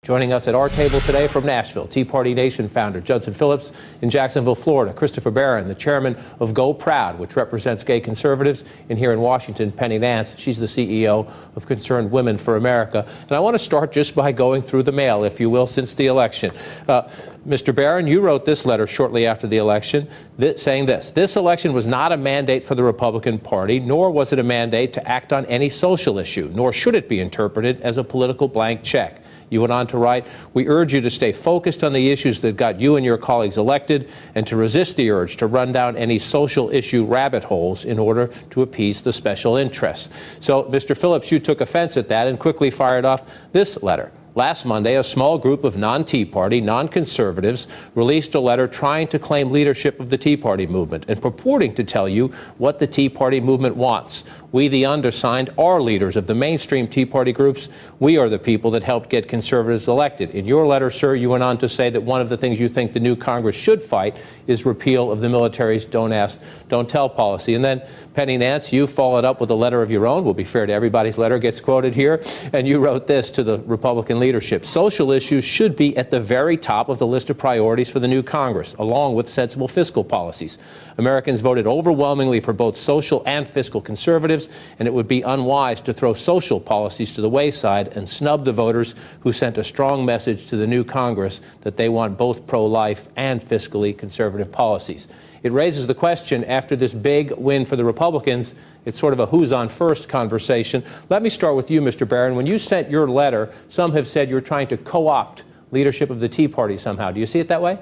Joining us at our table today from Nashville, Tea Party Nation founder Judson Phillips, in Jacksonville, Florida, Christopher Barron, the chairman of Go Proud, which represents gay conservatives, and here in Washington, Penny Nance. She's the CEO of Concerned Women for America. And I want to start just by going through the mail, if you will, since the election. Mr. Barron, you wrote this letter shortly after the election saying this election was not a mandate for the Republican Party, nor was it a mandate to act on any social issue, nor should it be interpreted as a political blank check. You went on to write, we urge you to stay focused on the issues that got you and your colleagues elected and to resist the urge to run down any social issue rabbit holes in order to appease the special interests. So, Mr. Phillips, you took offense at that and quickly fired off this letter. Last Monday, a small group of non-Tea Party, non-conservatives released a letter trying to claim leadership of the Tea Party movement and purporting to tell you what the Tea Party movement wants. We, the undersigned, are leaders of the mainstream Tea Party groups. We are the people that helped get conservatives elected. In your letter, sir, you went on to say that one of the things you think the new Congress should fight is repeal of the military's don't ask, don't tell policy. And then, Penny Nance, you followed up with a letter of your own. We'll be fair to everybody's letter gets quoted here. And you wrote this to the Republican leadership. Social issues should be at the very top of the list of priorities for the new Congress, along with sensible fiscal policies. Americans voted overwhelmingly for both social and fiscal conservatives, and it would be unwise to throw social policies to the wayside and snub the voters who sent a strong message to the new Congress that they want both pro-life and fiscally conservative policies. It raises the question, after this big win for the Republicans, it's sort of a who's on first conversation. Let me start with you, Mr. Barron. When you sent your letter, some have said you're trying to co-opt leadership of the Tea Party somehow. Do you see it that way?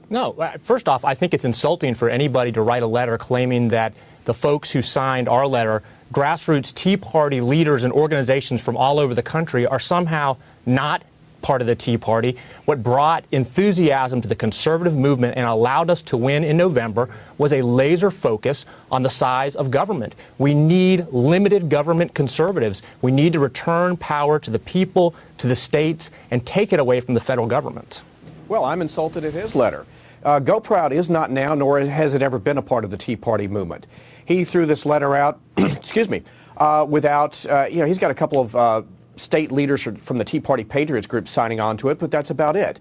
No. First off, I think it's insulting for anybody to write a letter claiming that the folks who signed our letter, grassroots Tea Party leaders and organizations from all over the country, are somehow not part of the Tea Party. What brought enthusiasm to the conservative movement and allowed us to win in November was a laser focus on the size of government. We need limited government conservatives. We need to return power to the people, to the states, and take it away from the federal government. Well, I'm insulted at his letter. Go Proud is not now, nor has it ever been a part of the Tea Party movement. He threw this letter out, excuse me, without, he's got a couple of state leaders from the Tea Party Patriots group signing on to it, but that's about it.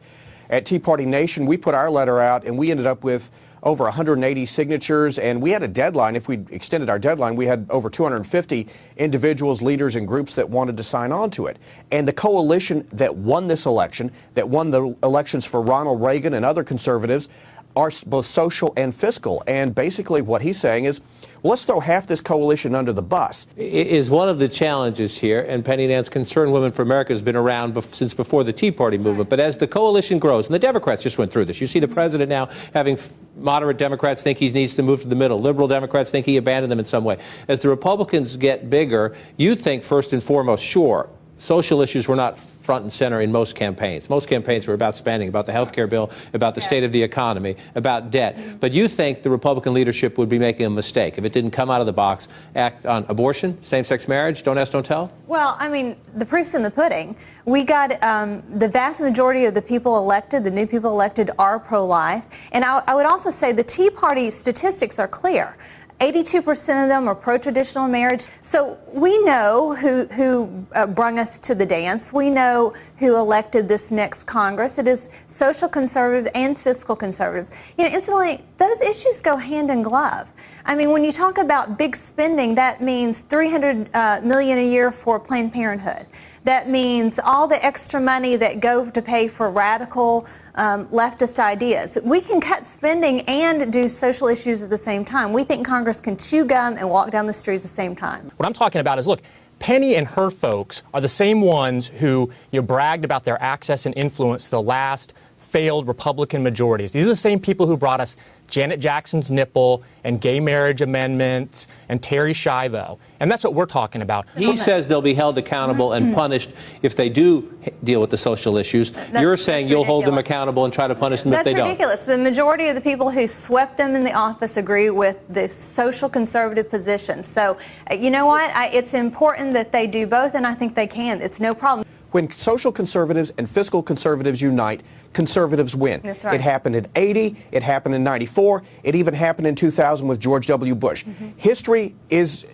At Tea Party Nation, we put our letter out, and we ended up with over 180 signatures, and we had a deadline. If we extended our deadline, we had over 250 individuals, leaders, and groups that wanted to sign on to it. And the coalition that won this election, that won the elections for Ronald Reagan and other conservatives, are both social and fiscal. And basically what he's saying is, well, let's throw half this coalition under the bus. Is one of the challenges here, and Penny Nance, Concerned Women for America has been around since before the Tea Party movement, but as the coalition grows, and the Democrats just went through this, you see the president now having moderate Democrats think he needs to move to the middle, liberal Democrats think he abandoned them in some way. As the Republicans get bigger, you think first and foremost, sure, social issues were not front and center in most campaigns. Most campaigns were about spending, about the health care bill, about the state of the economy, about debt. But you think the Republican leadership would be making a mistake if it didn't come out of the box, act on abortion, same-sex marriage, don't ask, don't tell? Well, I mean, the proof's in the pudding. We got the vast majority of the people elected, the new people elected, are pro-life. And I would also say the Tea Party statistics are clear. 82% of them are pro-traditional marriage. So we know who brung us to the dance. We know who elected this next Congress. It is social conservative and fiscal conservatives. You know, incidentally, those issues go hand in glove. I mean, when you talk about big spending, that means $300 million a year for Planned Parenthood. That means all the extra money that go to pay for radical leftist ideas. We can cut spending and do social issues at the same time. We think Congress can chew gum and walk down the street at the same time. What I'm talking about is, look, Penny and her folks are the same ones who bragged about their access and influence to the last failed Republican majorities. These are the same people who brought us Janet Jackson's nipple and gay marriage amendments and Terry Schiavo. And that's what we're talking about. He says they'll be held accountable and punished if they do deal with the social issues. You're saying you'll hold them accountable and try to punish them if they don't. That's ridiculous. The majority of the people who swept them in the office agree with the social conservative position. So, you know what? It's important that they do both, and I think they can. It's no problem. When social conservatives and fiscal conservatives unite, conservatives win. That's right. It happened in '80, it happened in '94, it even happened in 2000 with George W. Bush. History is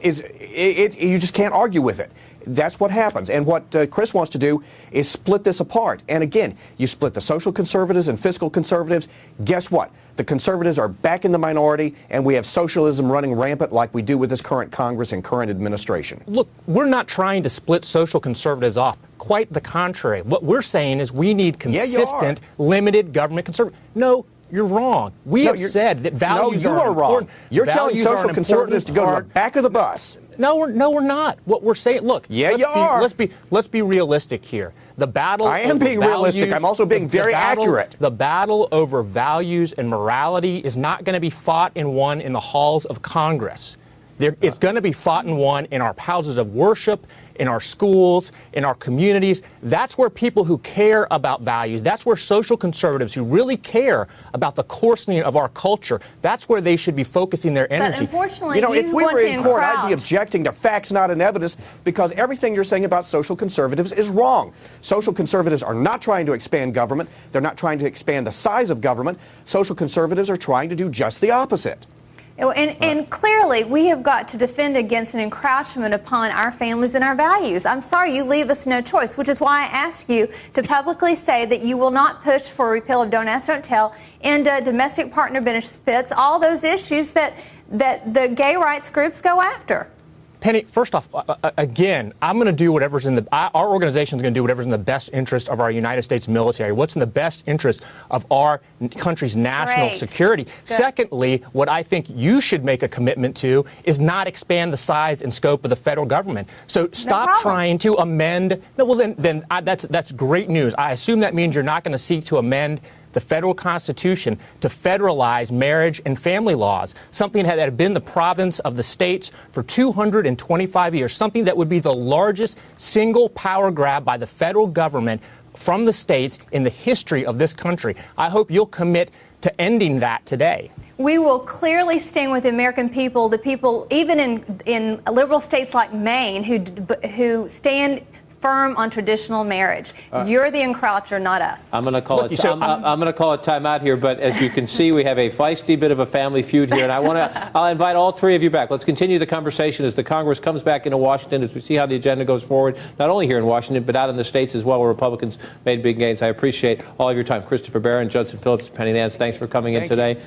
you just can't argue with it. That's what happens. And what Chris wants to do is split this apart. And again, you split the social conservatives and fiscal conservatives. Guess what? The conservatives are back in the minority, and we have socialism running rampant like we do with this current Congress and current administration. Look, we're not trying to split social conservatives off. Quite the contrary. What we're saying is we need consistent, limited government conservative. No, you're wrong. We have said that values are important. You're telling social conservatives to go to the back of the bus. No, we're not. What we're saying, look. Yeah, you are. Let's be realistic here. The battle. I am being realistic. I'm also being very accurate. The battle over values and morality is not going to be fought and won in the halls of Congress. It's going to be fought and won in our houses of worship, in our schools, in our communities. That's where people who care about values, that's where social conservatives who really care about the coarsening of our culture, that's where they should be focusing their energy. But unfortunately, if we were in court, I'd be objecting to facts, not in evidence, because everything you're saying about social conservatives is wrong. Social conservatives are not trying to expand government. They're not trying to expand the size of government. Social conservatives are trying to do just the opposite. And clearly, we have got to defend against an encroachment upon our families and our values. I'm sorry, you leave us no choice, which is why I ask you to publicly say that you will not push for repeal of Don't Ask, Don't Tell, end domestic partner benefits, all those issues that the gay rights groups go after. Penny, first off, again, I'm going to do whatever's our organization is going to do whatever's in the best interest of our United States military, what's in the best interest of our country's national security. Good. Secondly, what I think you should make a commitment to is not expand the size and scope of the federal government. So stop trying to amend. No, well, then that's great news. I assume that means you're not going to seek to amend the federal Constitution to federalize marriage and family laws, something that had been the province of the states for 225 years, something that would be the largest single power grab by the federal government from the states in the history of this country. I hope you'll commit to ending that today. We will clearly stand with the American people, the people even in liberal states like Maine who stand firm on traditional marriage. You're the encroacher, not us. I'm going to call it timeout here, but as you can see, we have a feisty bit of a family feud here, and I'll invite all three of you back. Let's continue the conversation as the Congress comes back into Washington, as we see how the agenda goes forward, not only here in Washington, but out in the states as well, where Republicans made big gains. I appreciate all of your time. Christopher Barron, Judson Phillips, Penny Nance, thanks for coming in today.